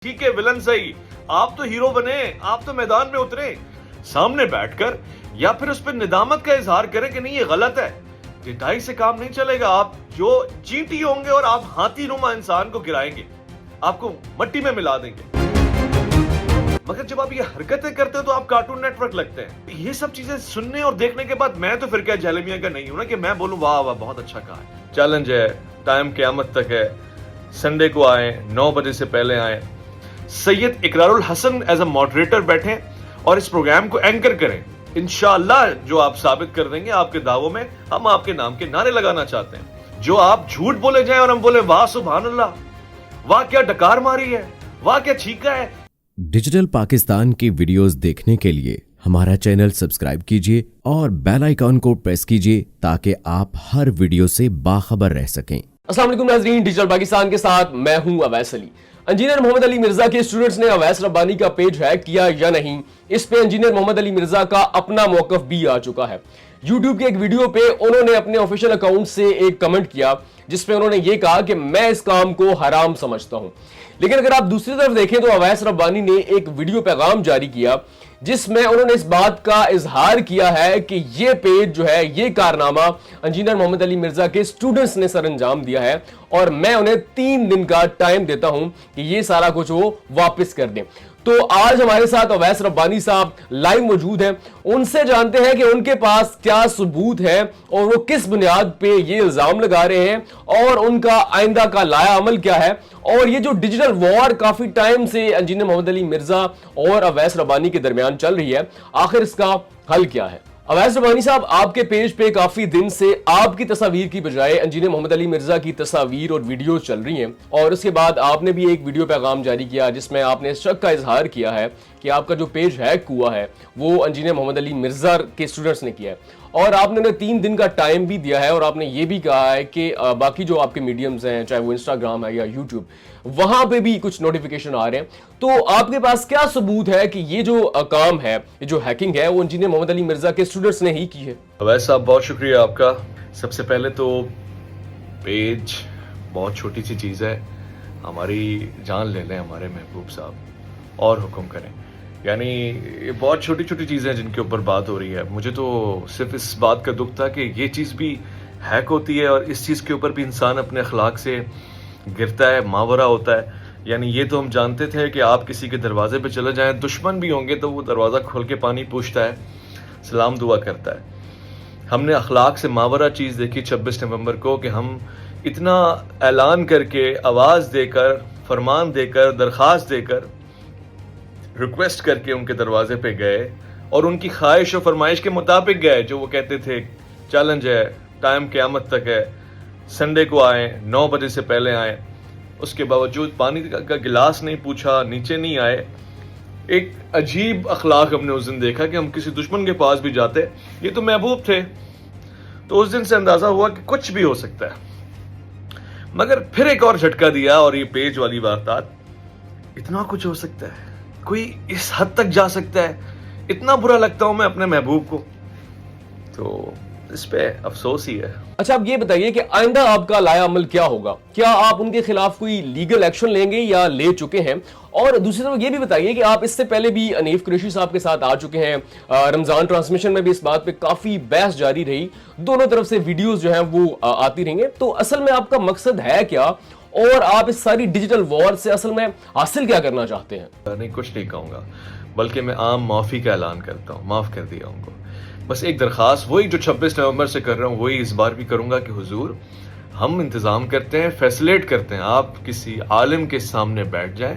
ٹھیک ہے ولن صحیح, آپ تو ہیرو بنے, آپ تو میدان میں اترے, سامنے بیٹھ کر یا پھر اس پہ ندامت کا اظہار کریں کہ نہیں یہ غلط ہے. ڈٹائی سے کام نہیں چلے گا. آپ جو چیٹی ہوں گے اور آپ ہاتھی نما انسان کو گرائیں گے, آپ کو مٹی میں ملا دیں گے. مگر جب آپ یہ حرکتیں کرتے ہو تو آپ کارٹون نیٹ ورک لگتے ہیں. یہ سب چیزیں سننے اور دیکھنے کے بعد میں تو فرقہ جہلمیہ کا نہیں ہوں نا کہ میں بولوں واہ واہ بہت اچھا کہا ہے. چیلنج ہے, ٹائم قیامت تک ہے, سنڈے کو آئیں, 9 بجے سے پہلے آئیں. سید اقرار الحسن ایز اے ماڈریٹر بیٹھیں اور اس پروگرام کو اینکر کریں. انشاءاللہ جو آپ ثابت کر دیں گے آپ کے دعووں میں, ہم آپ کے نام کے نعرے لگانا چاہتے ہیں. جو آپ جھوٹ بولے جائیں اور ہم بولے واہ سبحان اللہ, واہ کیا ڈکار ماری ہے, واہ کیا چھینکا ہے. ڈیجیٹل پاکستان کی ویڈیوز دیکھنے کے لیے ہمارا چینل سبسکرائب کیجیے اور بیل آئیکن کو پریس کیجیے تاکہ آپ ہر ویڈیو سے باخبر رہ سکیں. السلام علیکم ناظرین, ڈیجیٹل پاکستان کے ساتھ میں ہوں اویس علی. انجینئر محمد علی مرزا کے اسٹوڈنٹس نے اویس ربانی کا پیج ہیک کیا یا نہیں, اس پہ انجینئر محمد علی مرزا کا اپنا موقف بھی آ چکا ہے. یوٹیوب کے ایک ویڈیو پہ انہوں نے اپنے آفیشیل اکاؤنٹ سے ایک کمنٹ کیا جس پہ انہوں نے یہ کہا کہ میں اس کام کو حرام سمجھتا ہوں. لیکن اگر آپ دوسری طرف دیکھیں تو اویس ربانی نے ایک ویڈیو پیغام جاری کیا جس میں انہوں نے اس بات کا اظہار کیا ہے کہ یہ پیج جو ہے, یہ کارنامہ انجینئر محمد علی مرزا کے اسٹوڈنٹس نے سر انجام دیا ہے اور میں انہیں 3 دن کا ٹائم دیتا ہوں کہ یہ سارا کچھ وہ واپس کر دیں. تو آج ہمارے ساتھ اویس ربانی صاحب لائیو موجود ہیں, ان سے جانتے ہیں کہ ان کے پاس کیا ثبوت ہے اور وہ کس بنیاد پہ یہ الزام لگا رہے ہیں اور ان کا آئندہ کا لایا عمل کیا ہے, اور یہ جو ڈیجیٹل وار کافی ٹائم سے انجینئر محمد علی مرزا اور اویس ربانی کے درمیان چل رہی ہے, آخر اس کا حل کیا ہے. اویس ربانی صاحب, آپ کے پیج پہ کافی دن سے آپ کی تصاویر کی بجائے انجینئر محمد علی مرزا کی تصاویر اور ویڈیوز چل رہی ہیں, اور اس کے بعد آپ نے بھی ایک ویڈیو پیغام جاری کیا جس میں آپ نے اس شک کا اظہار کیا ہے کہ آپ کا جو پیج ہیک ہوا ہے وہ انجینئر محمد علی مرزا کے اسٹوڈنٹس نے کیا ہے, اور آپ نے 3 دن کا ٹائم بھی دیا ہے, اور آپ نے یہ بھی کہا ہے کہ باقی جو آپ کے میڈیمز ہیں, چاہے وہ انسٹاگرام ہے یا یوٹیوب, وہاں پہ بھی کچھ نوٹیفیکیشن آ رہے ہیں. تو آپ کے پاس کیا ثبوت ہے کہ یہ جو کام ہے, یہ جو ہیکنگ ہے, وہ انجینئر محمد علی مرزا کے اسٹوڈنٹس نے ہی کی ہے؟ اویس صاحب بہت شکریہ آپ کا. سب سے پہلے تو پیج بہت چھوٹی سی چیز ہے, ہماری جان لے لیں ہمارے محبوب صاحب اور حکم کریں. یعنی یہ بہت چھوٹی چھوٹی چیزیں جن کے اوپر بات ہو رہی ہے. مجھے تو صرف اس بات کا دکھ تھا کہ یہ چیز بھی ہیک ہوتی ہے اور اس چیز کے اوپر بھی انسان اپنے اخلاق سے گرتا ہے, ماورا ہوتا ہے. یعنی یہ تو ہم جانتے تھے کہ آپ کسی کے دروازے پہ چلے جائیں, دشمن بھی ہوں گے تو وہ دروازہ کھول کے پانی پوچھتا ہے, سلام دعا کرتا ہے. ہم نے اخلاق سے ماورا چیز دیکھی 26 نومبر کو کہ ہم اتنا اعلان کر کے, آواز دے کر, فرمان دے کر, درخواست دے کر, ریکویسٹ کر کے ان کے دروازے پہ گئے اور ان کی خواہش و فرمائش کے مطابق گئے. جو وہ کہتے تھے چیلنج ہے, ٹائم قیامت تک ہے, سنڈے کو آئیں, 9 بجے سے پہلے آئیں. اس کے باوجود پانی کا گلاس نہیں پوچھا, نیچے نہیں آئے. ایک عجیب اخلاق ہم نے اس دن دیکھا کہ ہم کسی دشمن کے پاس بھی جاتے, یہ تو محبوب تھے. تو اس دن سے اندازہ ہوا کہ کچھ بھی ہو سکتا ہے. مگر پھر ایک اور جھٹکا دیا, اور یہ پیج والی واردات, اتنا کچھ ہو سکتا ہے, کوئی اس حد تک جا سکتا ہے. اتنا برا لگتا ہوں میں اپنے محبوب کو, تو اس پہ افسوس ہی ہے. اچھا, آپ یہ بتائیے کہ آئندہ آپ کا لایا عمل کیا ہوگا؟ کیا آپ ان کے خلاف کوئی لیگل ایکشن لیں گے یا لے چکے ہیں؟ اور دوسری طرف یہ بھی بتائیے کہ آپ اس سے پہلے بھی انیف قریشی صاحب کے ساتھ آ چکے ہیں, رمضان ٹرانسمیشن میں بھی اس بات پہ کافی بحث جاری رہی, دونوں طرف سے ویڈیوز جو ہیں وہ آتی رہیں گے. تو اصل میں آپ کا مقصد ہے کیا, اور آپ اس ساری ڈیجیٹل وار سے اصل میں حاصل کیا کرنا چاہتے ہیں؟ نہیں, کچھ نہیں کہوں گا, بلکہ میں عام معافی کا اعلان کرتا ہوں. معاف کر دیا ان کو. بس ایک درخواست, وہی جو 26 نومبر سے کر رہا ہوں وہی اس بار بھی کروں گا کہ حضور ہم انتظام کرتے ہیں, فیسلیٹ کرتے ہیں, آپ کسی عالم کے سامنے بیٹھ جائیں,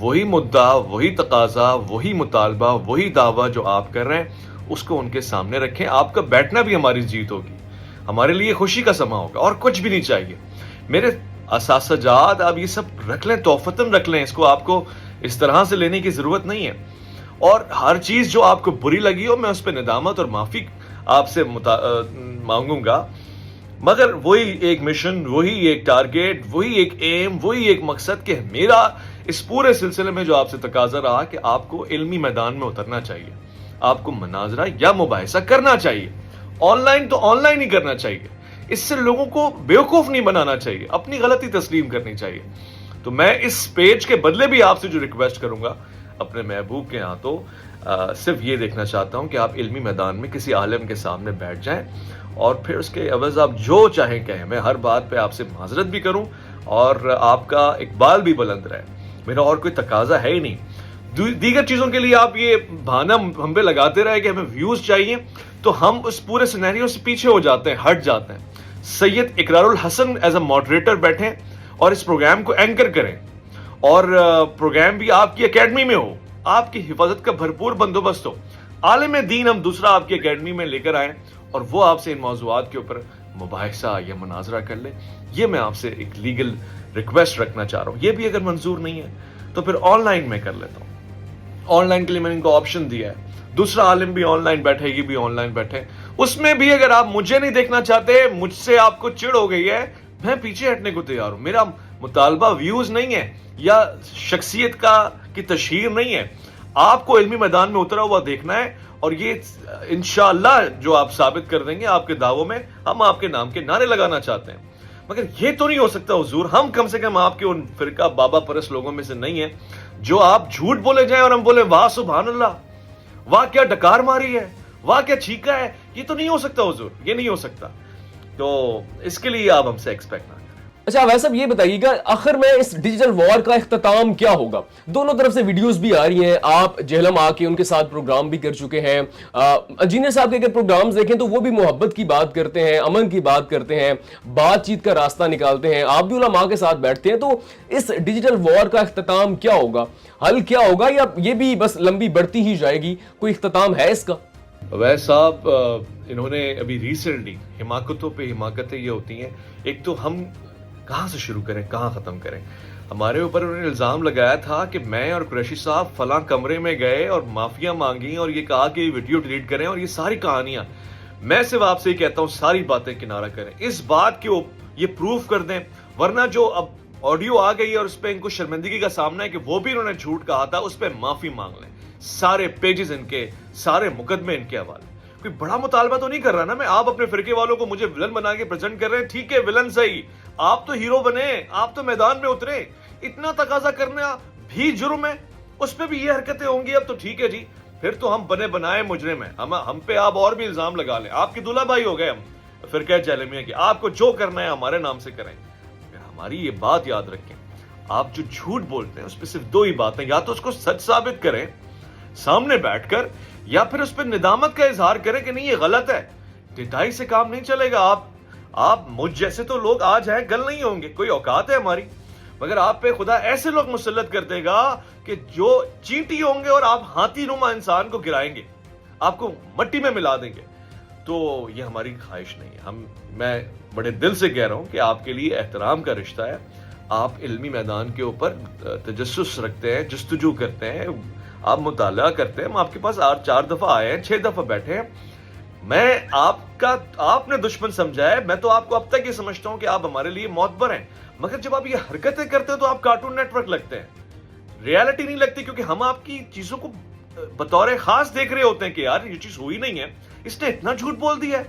وہی مدعا, وہی تقاضا, وہی مطالبہ, وہی دعویٰ جو آپ کر رہے ہیں اس کو ان کے سامنے رکھیں. آپ کا بیٹھنا بھی ہماری جیت ہوگی, ہمارے لیے خوشی کا سما ہوگا, اور کچھ بھی نہیں چاہیے. میرے اساسجات آپ یہ سب رکھ لیں, تحفتاً رکھ لیں, اس کو آپ کو اس طرح سے لینے کی ضرورت نہیں ہے. اور ہر چیز جو آپ کو بری لگی ہو میں اس پہ ندامت اور معافی آپ سے مانگوں گا. مگر وہی ایک مشن, وہی ایک ٹارگیٹ, وہی ایک ایم, وہی ایک مقصد کہ میرا اس پورے سلسلے میں جو آپ سے تقاضا رہا کہ آپ کو علمی میدان میں اترنا چاہیے, آپ کو مناظرہ یا مباحثہ کرنا چاہیے. آن لائن تو آن لائن ہی کرنا چاہیے, اس سے لوگوں کو بیوقوف نہیں بنانا چاہیے, اپنی غلطی تسلیم کرنی چاہیے. تو میں اس پیج کے بدلے بھی آپ سے جو ریکویسٹ کروں گا اپنے محبوب کے ہاں تو صرف یہ دیکھنا چاہتا ہوں کہ آپ علمی میدان میں کسی عالم کے سامنے بیٹھ جائیں اور پھر اس کے عوض آپ جو چاہیں کہیں. میں ہر بات پہ آپ سے معذرت بھی کروں اور آپ کا اقبال بھی بلند رہے. میرا اور کوئی تقاضا ہے ہی نہیں. دیگر چیزوں کے لیے آپ یہ بہانہ ہم پہ لگاتے رہے کہ ہمیں ویوز چاہیے تو ہم اس پورے سینیریو سے پیچھے ہو جاتے ہیں, ہٹ جاتے ہیں. سید اقرار الحسن ایز اے ماڈریٹر بیٹھیں اور اس پروگرام کو اینکر کریں اور پروگرام بھی آپ کی اکیڈمی میں ہو, آپ کی حفاظت کا بھرپور بندوبست ہو. عالم دین ہم دوسرا آپ کی اکیڈمی میں لے کر آئیں اور وہ آپ سے ان موضوعات کے اوپر مباحثہ یا مناظرہ کر لیں. یہ میں آپ سے ایک لیگل ریکویسٹ رکھنا چاہ رہا ہوں. یہ بھی اگر منظور نہیں ہے تو پھر آن لائن میں کر لیتا ہوں. آن لائن کے لیے میں نے ان کو آپشن دیا ہے, دوسرا عالم بھی آن لائن بیٹھے, یہ بھی آن لائن بیٹھے. اس میں بھی اگر آپ مجھے نہیں دیکھنا چاہتے, مجھ سے آپ کو چڑ ہو گئی ہے, میں پیچھے ہٹنے کو تیار ہوں. میرا مطالبہ ویوز نہیں ہے یا شخصیت کی تشہیر نہیں ہے. آپ کو علمی میدان میں اترا ہوا دیکھنا ہے اور یہ انشاءاللہ جو آپ ثابت کر دیں گے آپ کے دعووں میں, ہم آپ کے نام کے نعرے لگانا چاہتے ہیں. مگر یہ تو نہیں ہو سکتا حضور, ہم کم سے کم آپ کے ان فرقہ بابا پرست لوگوں میں سے نہیں ہیں جو آپ جھوٹ بولے جائیں اور ہم بولے واہ سبحان اللہ, واہ کیا ڈکار ماری ہے, واہ کیا چیخا ہے. یہ تو نہیں ہو سکتا حضور, یہ نہیں ہو سکتا. تو اس کے لیے آپ ہم سے ایکسپیکٹ نہ کریں. اچھا ویسے اب یہ بتائیے گا آخر میں اس ڈیجیٹل وار کا اختتام کیا ہوگا؟ دونوں طرف سے ویڈیوز بھی آ رہی ہیں, آپ جہلم آ کے ان کے ساتھ پروگرام بھی کر چکے ہیں. انجینئر صاحب کے اگر پروگرامز دیکھیں تو وہ بھی محبت کی بات کرتے ہیں, امن کی بات کرتے ہیں, بات چیت کا راستہ نکالتے ہیں. آپ بھی علماء کے ساتھ بیٹھتے ہیں. تو اس ڈیجیٹل وار کا اختتام کیا ہوگا, حل کیا ہوگا, یا یہ بھی بس لمبی بڑھتی ہی جائے گی؟ کوئی اختتام ہے اس کا؟ اویس صاحب انہوں نے ابھی ریسنٹلی حماقتوں پہ حماقتیں یہ ہوتی ہیں. ایک تو ہم کہاں سے شروع کریں, کہاں ختم کریں. ہمارے اوپر انہوں نے الزام لگایا تھا کہ میں اور قریشی صاحب فلاں کمرے میں گئے اور معافیاں مانگی اور یہ کہا کہ ویڈیو ڈیلیٹ کریں اور یہ ساری کہانیاں. میں صرف آپ سے یہ کہتا ہوں ساری باتیں کنارہ کریں, اس بات کے یہ پروف کر دیں, ورنہ جو اب آڈیو آ گئی ہے اور اس پہ ان کو شرمندگی کا سامنا ہے کہ وہ بھی انہوں نے جھوٹ کہا تھا, اس پہ معافی مانگ لیں. سارے پیجز ان کے, سارے مقدمے ان کے حوالے. کوئی بڑا مطالبہ تو نہیں کر رہا نا میں. آپ اپنے فرقے والوں کو مجھے ولن بنا کے پریزنٹ کر رہے ہیں, ٹھیک ہے ولن صحیح, آپ تو ہیرو بنے, آپ تو میدان میں اترے. اتنا تقاضا کرنا بھی جرم ہے, اس پہ بھی یہ حرکتیں ہوں گی. اب تو ٹھیک ہے جی, پھر تو ہم بنے بنائے مجرم ہیں. ہم پہ آپ اور بھی الزام لگا لیں, آپ کی دلہا بھائی ہو گئے ہم فرقہ جہلمیہ کی. آپ کو جو کرنا ہے ہمارے نام سے کریں. ہماری یہ بات یاد رکھیں, آپ جو جھوٹ بولتے ہیں اس پہ صرف دو ہی باتیں, یا تو اس کو سچ ثابت کریں سامنے بیٹھ کر, یا پھر اس پہ ندامت کا اظہار کریں کہ نہیں یہ غلط ہے. ڈٹائی سے کام نہیں چلے گا. آپ مجھ جیسے تو لوگ آج ہیں گل نہیں ہوں گے, کوئی اوقات ہے ہماری, مگر آپ پہ خدا ایسے لوگ مسلط کر دے گا کہ جو چینٹی ہوں گے اور آپ ہاتھی نما انسان کو گرائیں گے, آپ کو مٹی میں ملا دیں گے. تو یہ ہماری خواہش نہیں ہے. میں بڑے دل سے کہہ رہا ہوں کہ آپ کے لیے احترام کا رشتہ ہے. آپ علمی میدان کے اوپر تجسس رکھتے ہیں, جستجو کرتے ہیں, آپ مطالعہ کرتے ہیں. ہم آپ کے پاس 4 دفعہ آئے ہیں, 6 دفعہ بیٹھے ہیں. میں آپ نے دشمن سمجھا ہے, میں تو آپ کو اب تک یہ سمجھتا ہوں کہ آپ ہمارے لیے معتبر ہیں. مگر جب آپ یہ حرکتیں کرتے ہیں تو آپ کارٹون نیٹ ورک لگتے ہیں, ریالٹی نہیں لگتی. کیونکہ ہم آپ کی چیزوں کو بطور خاص دیکھ رہے ہوتے ہیں کہ یار یہ چیز ہوئی نہیں ہے, اس نے اتنا جھوٹ بول دیا ہے,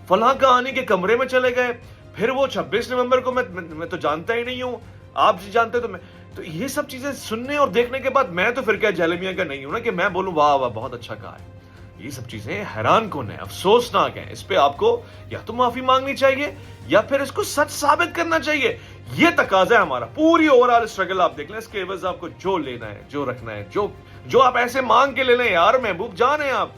فلاں کہانی کے کمرے میں چلے گئے, پھر وہ 26 نومبر کو میں تو جانتا ہی نہیں ہوں, آپ جی جانتے تو یہ سب چیزیں سننے اور دیکھنے کے بعد میں تو فرقہ جہلمیہ کا نہیں ہوں نا کہ میں بولوں واہ واہ بہت اچھا کہا ہے. یہ سب چیزیں حیران کن ہیں, افسوسناک ہیں. اس پہ آپ کو یا تو معافی مانگنی چاہیے یا پھر اس کو سچ ثابت کرنا چاہیے. یہ تقاضا ہے ہمارا. پوری اوورآل اسٹرگل آپ دیکھ لیں, اس کے عوض آپ کو جو لینا ہے, جو رکھنا ہے, جو آپ ایسے مانگ کے لے لیں, یار محبوب جان ہیں آپ.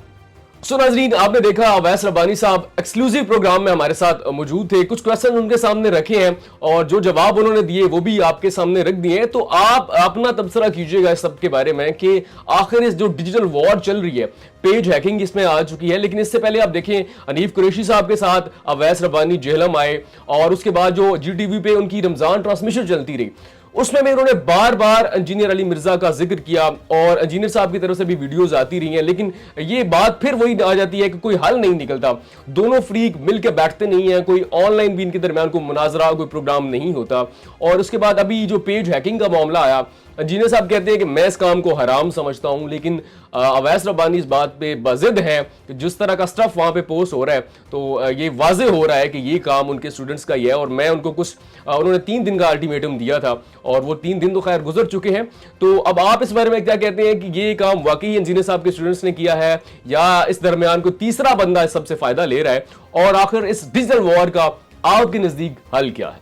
سو ناظرین آپ نے دیکھا اویس ربانی صاحب ایکسکلوزیو پروگرام میں ہمارے ساتھ موجود تھے. کچھ کویسچن ان کے سامنے رکھے ہیں اور جو جواب انہوں نے دیے وہ بھی آپ کے سامنے رکھ دیے ہیں. تو آپ اپنا تبصرہ کیجئے گا اس سب کے بارے میں کہ آخر اس جو ڈیجیٹل وار چل رہی ہے, پیج ہیکنگ اس میں آ چکی ہے, لیکن اس سے پہلے آپ دیکھیں حنیف قریشی صاحب کے ساتھ اویس ربانی جہلم آئے اور اس کے بعد جو جی ٹی وی پہ ان کی رمضان ٹرانسمیشن چلتی رہی, اس میں انہوں نے بار بار انجینئر علی مرزا کا ذکر کیا اور انجینئر صاحب کی طرف سے بھی ویڈیوز آتی رہی ہیں. لیکن یہ بات پھر وہی آ جاتی ہے کہ کوئی حل نہیں نکلتا, دونوں فریق مل کے بیٹھتے نہیں ہیں, کوئی آن لائن بھی ان کے درمیان کوئی مناظرہ, کوئی پروگرام نہیں ہوتا. اور اس کے بعد ابھی جو پیج ہیکنگ کا معاملہ آیا انجینئر صاحب کہتے ہیں کہ میں اس کام کو حرام سمجھتا ہوں، لیکن اویس ربانی اس بات پہ بضد ہیں کہ جس طرح کا سٹف وہاں پہ پوسٹ ہو رہا ہے تو یہ واضح ہو رہا ہے کہ یہ کام ان کے اسٹوڈنٹس کا ہی ہے، اور میں ان کو انہوں نے 3 دن کا الٹیمیٹم دیا تھا اور وہ 3 دن تو خیر گزر چکے ہیں. تو اب آپ اس بارے میں کیا کہتے ہیں کہ یہ کام واقعی انجینئر صاحب کے اسٹوڈنٹس نے کیا ہے یا اس درمیان کوئی تیسرا بندہ اس سب سے فائدہ لے رہا ہے، اور آخر اس ڈیجیٹل وار کا آپ کے نزدیک حل کیا ہے؟